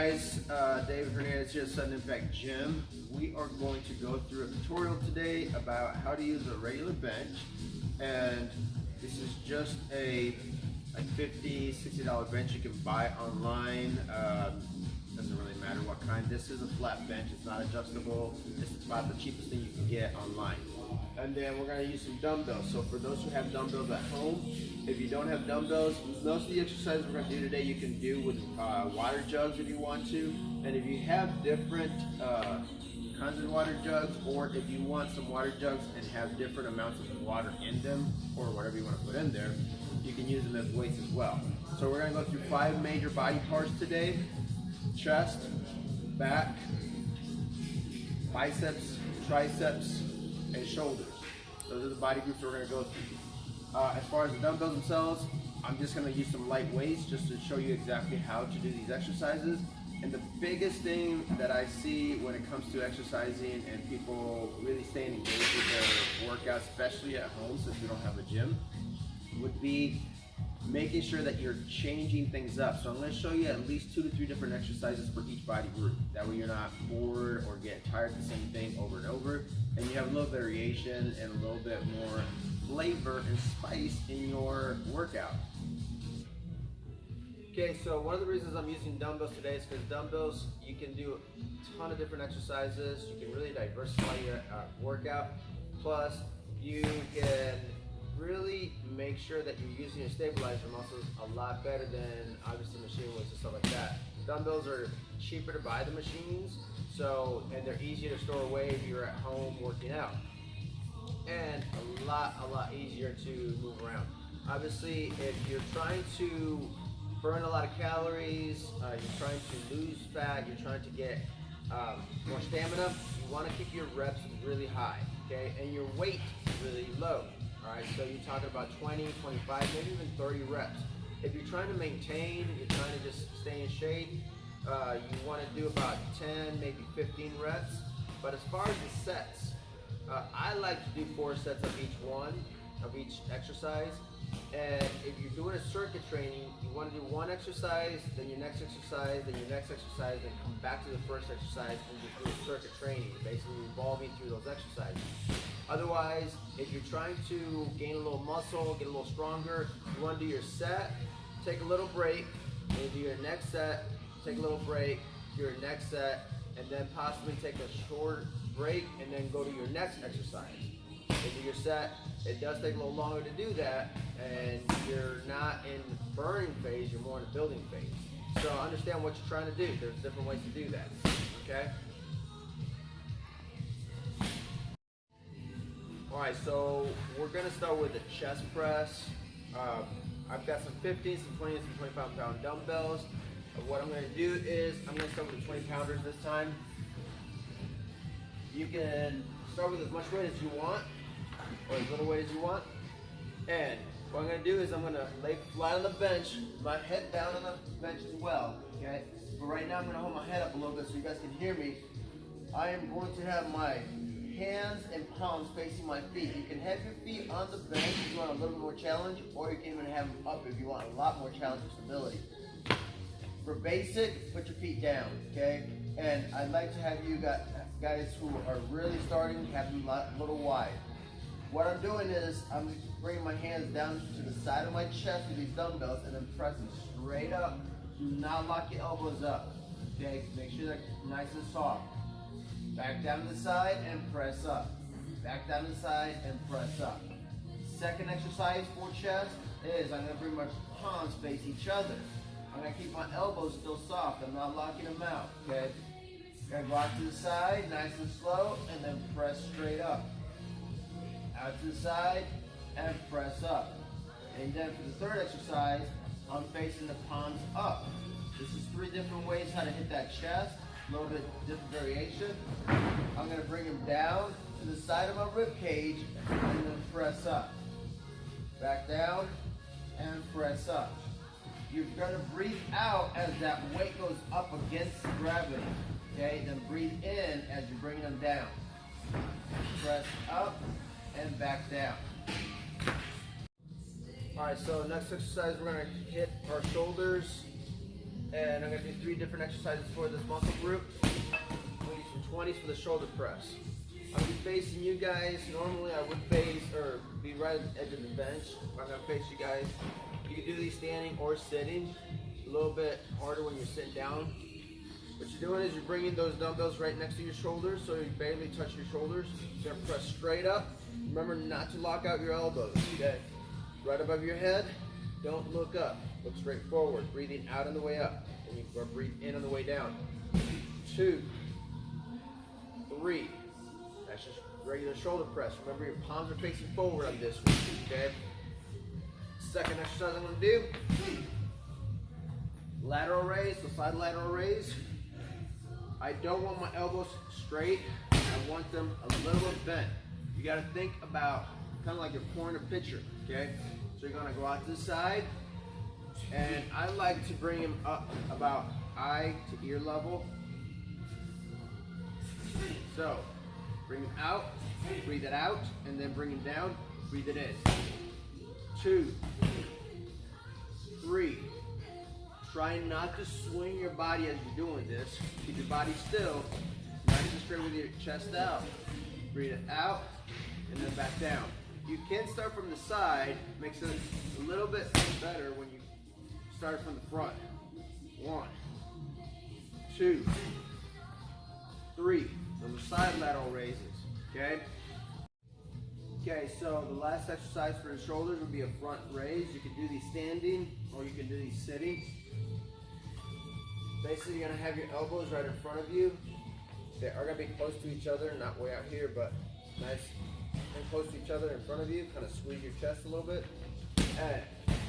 guys, David Hernandez here at Sudden Impact Gym. We are going to go through a tutorial today about how to use a regular bench, and this is just a $50, $60 bench you can buy online. Doesn't really matter what kind. This is a flat bench, it's not adjustable. It's about the cheapest thing you can get online. And then we're going to use some dumbbells. So for those who have dumbbells at home, if you don't have dumbbells, most of the exercises we're going to do today you can do with water jugs if you want to. And if you have different kinds of water jugs, or if you want some water jugs and have different amounts of water in them, or whatever you want to put in there, you can use them as weights as well. So we're going to go through 5 major body parts today: chest, back, biceps, triceps, and shoulders. Those are the body groups we're going to go through. As far as the dumbbells themselves, I'm just going to use some light weights just to show you exactly how to do these exercises. And the biggest thing that I see when it comes to exercising and people really staying engaged with their workout, especially at home since we don't have a gym, would be making sure that you're changing things up. So I'm going to show you at least 2 to 3 different exercises for each body group. That way you're not bored or getting tired of the same thing over and over, and you have a little variation and a little bit more flavor and spice in your workout. Okay, so one of the reasons I'm using dumbbells today is because dumbbells, you can do a ton of different exercises. You can really diversify your workout. Plus, you can really make sure that you're using your stabilizer muscles a lot better than obviously machine weights and stuff like that. Dumbbells are cheaper to buy the machines, and they're easier to store away if you're at home working out, and a lot easier to move around. Obviously, if you're trying to burn a lot of calories, you're trying to lose fat, you're trying to get more stamina, you want to keep your reps really high, okay, and your weight really low. Alright, so you're talking about 20, 25, maybe even 30 reps. If you're trying to maintain, you're trying to just stay in shape, you want to do about 10, maybe 15 reps. But as far as the sets, I like to do 4 sets of each exercise. And if you're doing a circuit training, you want to do 1 exercise, then your next exercise, then your next exercise, then come back to the first exercise and just do a circuit training, basically revolving through those exercises. Otherwise, if you're trying to gain a little muscle, get a little stronger, you want to do your set, take a little break, then do your next set, take a little break, do your next set, and then possibly take a short break and then go to your next exercise. If your set, it does take a little longer to do that, and you're not in the burning phase, you're more in the building phase. So understand what you're trying to do. There's different ways to do that, okay? Alright, so we're going to start with the chest press. I've got some 15, some 20, and some 25-pound dumbbells. What I'm going to do is, I'm going to start with the 20-pounders this time. You can start with as much weight as you want, or as little weight as you want. And what I'm going to do is I'm going to lay flat on the bench, my head down on the bench as well, okay? But right now I'm going to hold my head up a little bit so you guys can hear me. I am going to have my hands and palms facing my feet. You can have your feet on the bench if you want a little bit more challenge, or you can even have them up if you want a lot more challenge and stability. For basic, put your feet down, okay? And I'd like to have you guys who are really starting, have them a little wide. What I'm doing is I'm bringing my hands down to the side of my chest with these dumbbells and then pressing straight up. Do not lock your elbows up, okay? Make sure they're nice and soft. Back down to the side and press up. Back down to the side and press up. Second exercise for chest is I'm going to bring my palms face each other. I'm going to keep my elbows still soft. I'm not locking them out, okay? Going to rock to the side, nice and slow, and then press straight up. Out to the side and press up. And then for the third exercise, I'm facing the palms up. This is 3 different ways how to hit that chest. A little bit different variation. I'm going to bring them down to the side of my rib cage and then press up. Back down and press up. You're going to breathe out as that weight goes up against gravity. Okay, then breathe in as you bring them down. Press up and back down. All right, so next exercise we're going to hit our shoulders. And I'm gonna do 3 different exercises for this muscle group. I'm gonna do some 20s for the shoulder press. I'm gonna be facing you guys. Normally I would face or be right at the edge of the bench. I'm gonna face you guys. You can do these standing or sitting. A little bit harder when you're sitting down. What you're doing is you're bringing those dumbbells right next to your shoulders so you barely touch your shoulders. You're gonna press straight up. Remember not to lock out your elbows, okay? Right above your head, don't look up. Look straight forward, breathing out on the way up. And you breathe in on the way down. 2, 3. That's just regular shoulder press. Remember your palms are facing forward on this one, okay? Second exercise I'm gonna do, lateral raise, so side lateral raise. I don't want my elbows straight. I want them a little bit bent. You gotta think about kind of like you're pouring a pitcher, okay? So you're gonna go out to the side, and I like to bring them up about eye to ear level. So bring them out, breathe it out, and then bring them down, breathe it in. 2, 3. Try not to swing your body as you're doing this. Keep your body still, nice and straight with your chest out. Breathe it out, and then back down. You can start from the side, makes it a little bit better when you start from the front. 1, 2, 3. Those are side lateral raises, okay? Okay, so the last exercise for the shoulders would be a front raise. You can do these standing or you can do these sitting. Basically, you're gonna have your elbows right in front of you. They are gonna be close to each other, not way out here, but nice and close to each other in front of you. Kind of squeeze your chest a little bit. And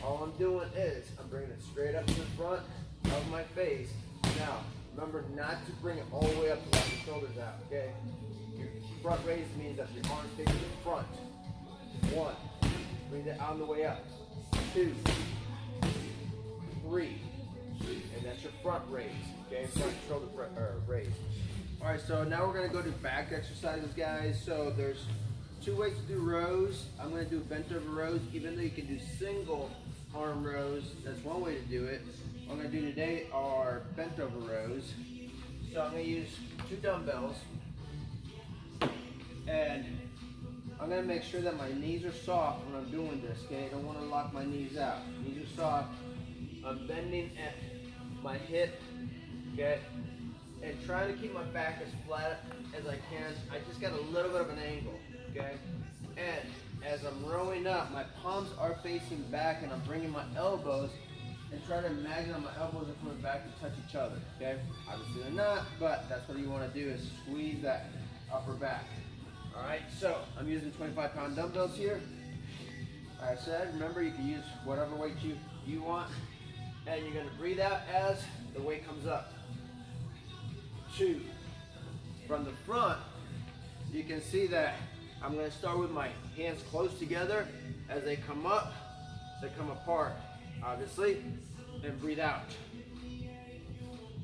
all I'm doing is I'm bringing it straight up to the front of my face. Now, remember not to bring it all the way up to let your shoulders out, okay? Your front raise means that your arms face to the front. 1, breathe it out on the way up. 2, 3, and that's your front raise, okay? Front shoulder raise. All right, so now we're gonna go to back exercises, guys. So there's 2 ways to do rows. I'm gonna do bent over rows, even though you can do single arm rows. That's one way to do it. What I'm gonna do today are bent over rows. So I'm gonna use 2 dumbbells, and I'm gonna make sure that my knees are soft when I'm doing this, okay? I don't wanna lock my knees out. Knees are soft. I'm bending at my hip, okay? And trying to keep my back as flat as I can. I just got a little bit of an angle, okay? And as I'm rowing up, my palms are facing back and I'm bringing my elbows and trying to imagine that my elbows are coming back to touch each other, okay? Obviously they're not, but that's what you wanna do is squeeze that upper back. All right, so I'm using 25-pound dumbbells here. Like I said, remember you can use whatever weight you want. And you're gonna breathe out as the weight comes up. 2. From the front, you can see that I'm gonna start with my hands close together. As they come up, they come apart, obviously, and breathe out.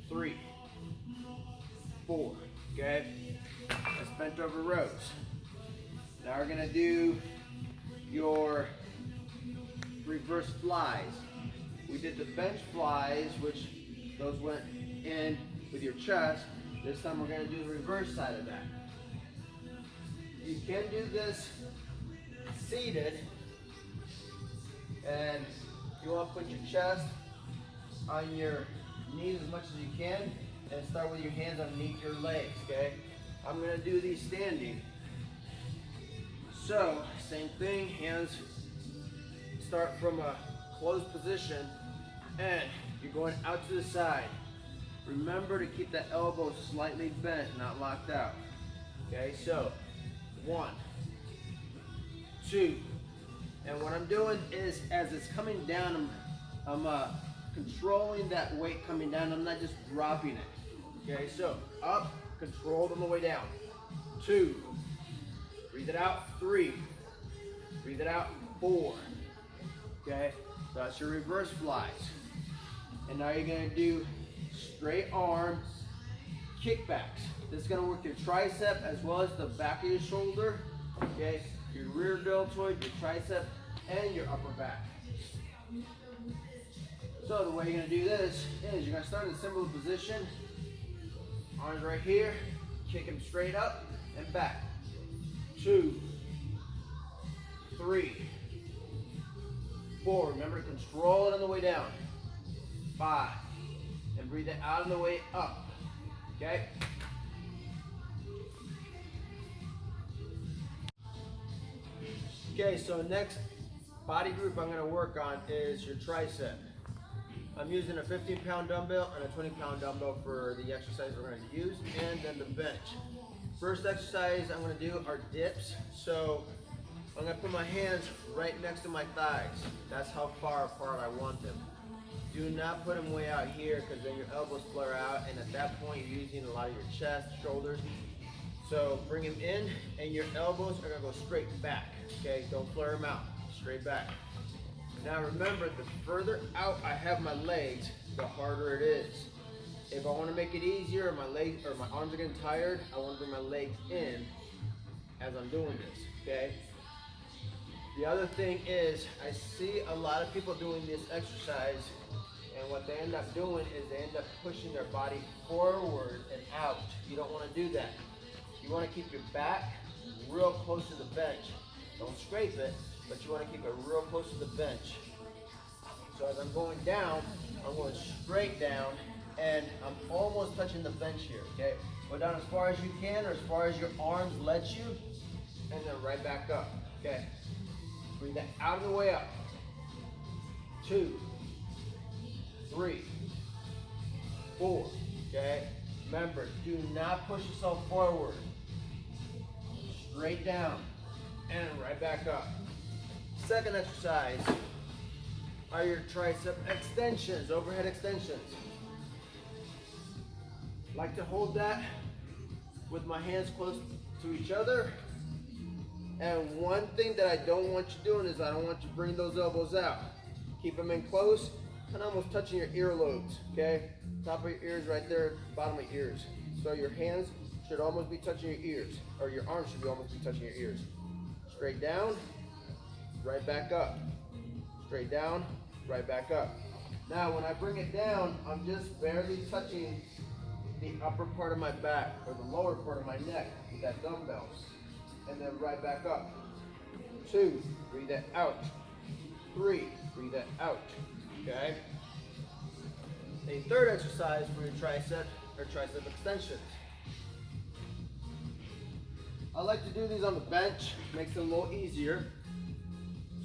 3, 4, okay? That's bent over rows. Now we're gonna do your reverse flies. We did the bench flies, which those went in with your chest. This time we're gonna do the reverse side of that. You can do this seated, and you want to put your chest on your knees as much as you can, and start with your hands underneath your legs, okay? I'm gonna do these standing. So, same thing, hands start from a closed position, and you're going out to the side. Remember to keep the elbow slightly bent, not locked out. Okay, so 1, 2, and what I'm doing is as it's coming down, I'm controlling that weight coming down. I'm not just dropping it. Okay, so up, controlled on the way down. 2, breathe it out. 3, breathe it out. 4. Okay, so that's your reverse flies. And now you're gonna do straight arm kickbacks. This is gonna work your tricep as well as the back of your shoulder. Okay, your rear deltoid, your tricep, and your upper back. So the way you're gonna do this is you're gonna start in a similar position. Arms right here, kick them straight up and back. 2, 3, 4. Remember to control it on the way down. 5, and breathe it out on the way up. Okay? Okay, so next body group I'm going to work on is your tricep. I'm using a 15-pound dumbbell and a 20-pound dumbbell for the exercise we're going to use, and then the bench. First exercise I'm going to do are dips. So I'm going to put my hands right next to my thighs. That's how far apart I want them. Do not put them way out here because then your elbows flare out, and at that point you're using a lot of your chest, shoulders. So bring them in, and your elbows are going to go straight back. Okay, don't flare them out, straight back. Now remember, the further out I have my legs, the harder it is. If I want to make it easier, my legs or my arms are getting tired, I want to bring my legs in as I'm doing this, okay? The other thing is, I see a lot of people doing this exercise, and what they end up doing is they end up pushing their body forward and out. You don't want to do that. You want to keep your back real close to the bench. Don't scrape it, but you want to keep it real close to the bench. So as I'm going down, I'm going straight down, and I'm almost touching the bench here, okay? Go down as far as you can, or as far as your arms let you, and then right back up, okay? Breathe that out of the way up. 2, 3, 4, okay? Remember, do not push yourself forward. Straight down, and right back up. Second exercise are your tricep extensions, overhead extensions. Like to hold that with my hands close to each other. And one thing that I don't want you doing is I don't want you to bring those elbows out. Keep them in close and almost touching your earlobes, okay? Top of your ears right there, bottom of your ears. So your hands should almost be touching your ears, or your arms should almost be touching your ears. Straight down, right back up. Straight down, right back up. Now when I bring it down, I'm just barely touching the upper part of my back or the lower part of my neck with that dumbbell. And then right back up. 2, breathe that out. 3, breathe that out. Okay? A third exercise for your tricep or tricep extensions. I like to do these on the bench, makes it a little easier.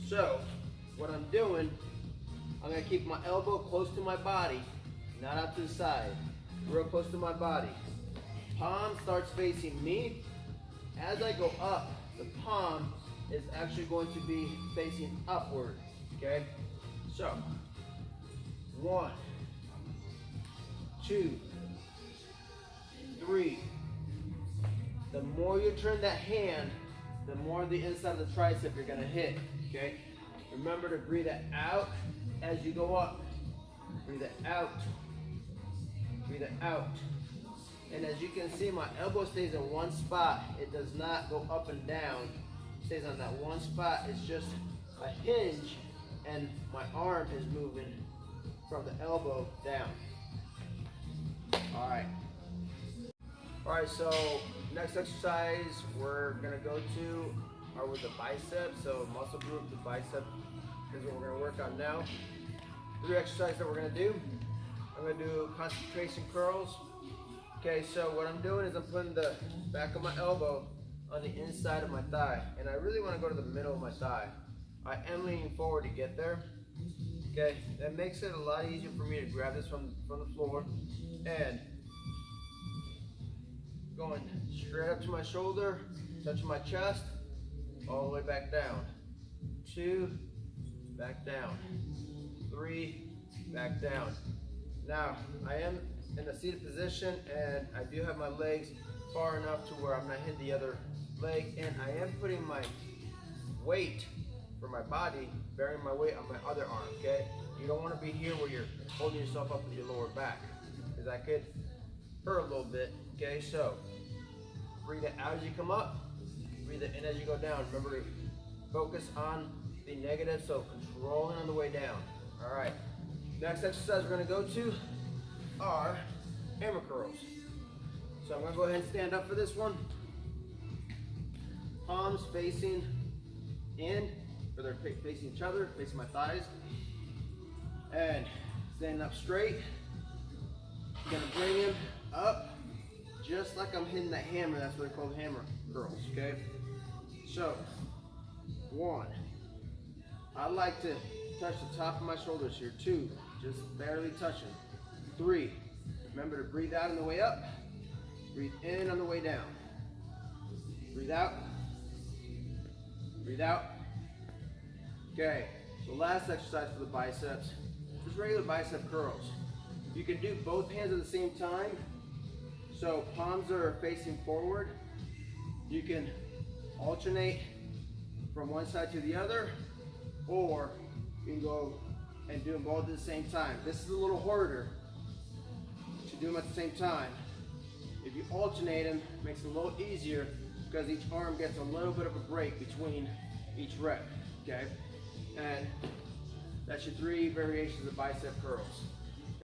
So, what I'm doing, I'm gonna keep my elbow close to my body, not out to the side, real close to my body. Palm starts facing me. As I go up, the palm is actually going to be facing upward, okay? So, 1, 2, 3. The more you turn that hand, the more the inside of the tricep you're gonna hit, okay? Remember to breathe it out as you go up. Breathe it out. Breathe it out. And as you can see, my elbow stays in one spot. It does not go up and down. It stays on that one spot. It's just a hinge, and my arm is moving from the elbow down. All right. All right, so next exercise we're gonna go to are with the biceps. So muscle group, the bicep is what we're gonna work on now. 3 exercises that we're gonna do. I'm gonna do concentration curls. Okay, so what I'm doing is I'm putting the back of my elbow on the inside of my thigh, and I really want to go to the middle of my thigh. I am leaning forward to get there. Okay, that makes it a lot easier for me to grab this from the floor, and going straight up to my shoulder, touching my chest, all the way back down. 2, back down. 3, back down. Now, I am in a seated position, and I do have my legs far enough to where I'm not hitting the other leg, and I am putting my weight for my body, bearing my weight on my other arm, okay? You don't want to be here where you're holding yourself up with your lower back, because that could hurt a little bit, okay? So, breathe it out as you come up, breathe it in as you go down. Remember to focus on the negative, so controlling on the way down. All right, Next exercise we're gonna go to are hammer curls. So I'm gonna go ahead and stand up for this one. Palms facing in, or they're facing each other, facing my thighs. And standing up straight. Gonna bring him up just like I'm hitting that hammer. That's what they're called, hammer curls, okay? So, 1. I like to touch the top of my shoulders here. 2, just barely touching. 3, remember to breathe out on the way up. Breathe in on the way down. Breathe out. Breathe out. Okay, so last exercise for the biceps, just regular bicep curls. You can do both hands at the same time. So palms are facing forward. You can alternate from one side to the other, or you can go and do them both at the same time. This is a little harder to do them at the same time. If you alternate them, it makes it a little easier because each arm gets a little bit of a break between each rep, okay? And that's your 3 variations of bicep curls.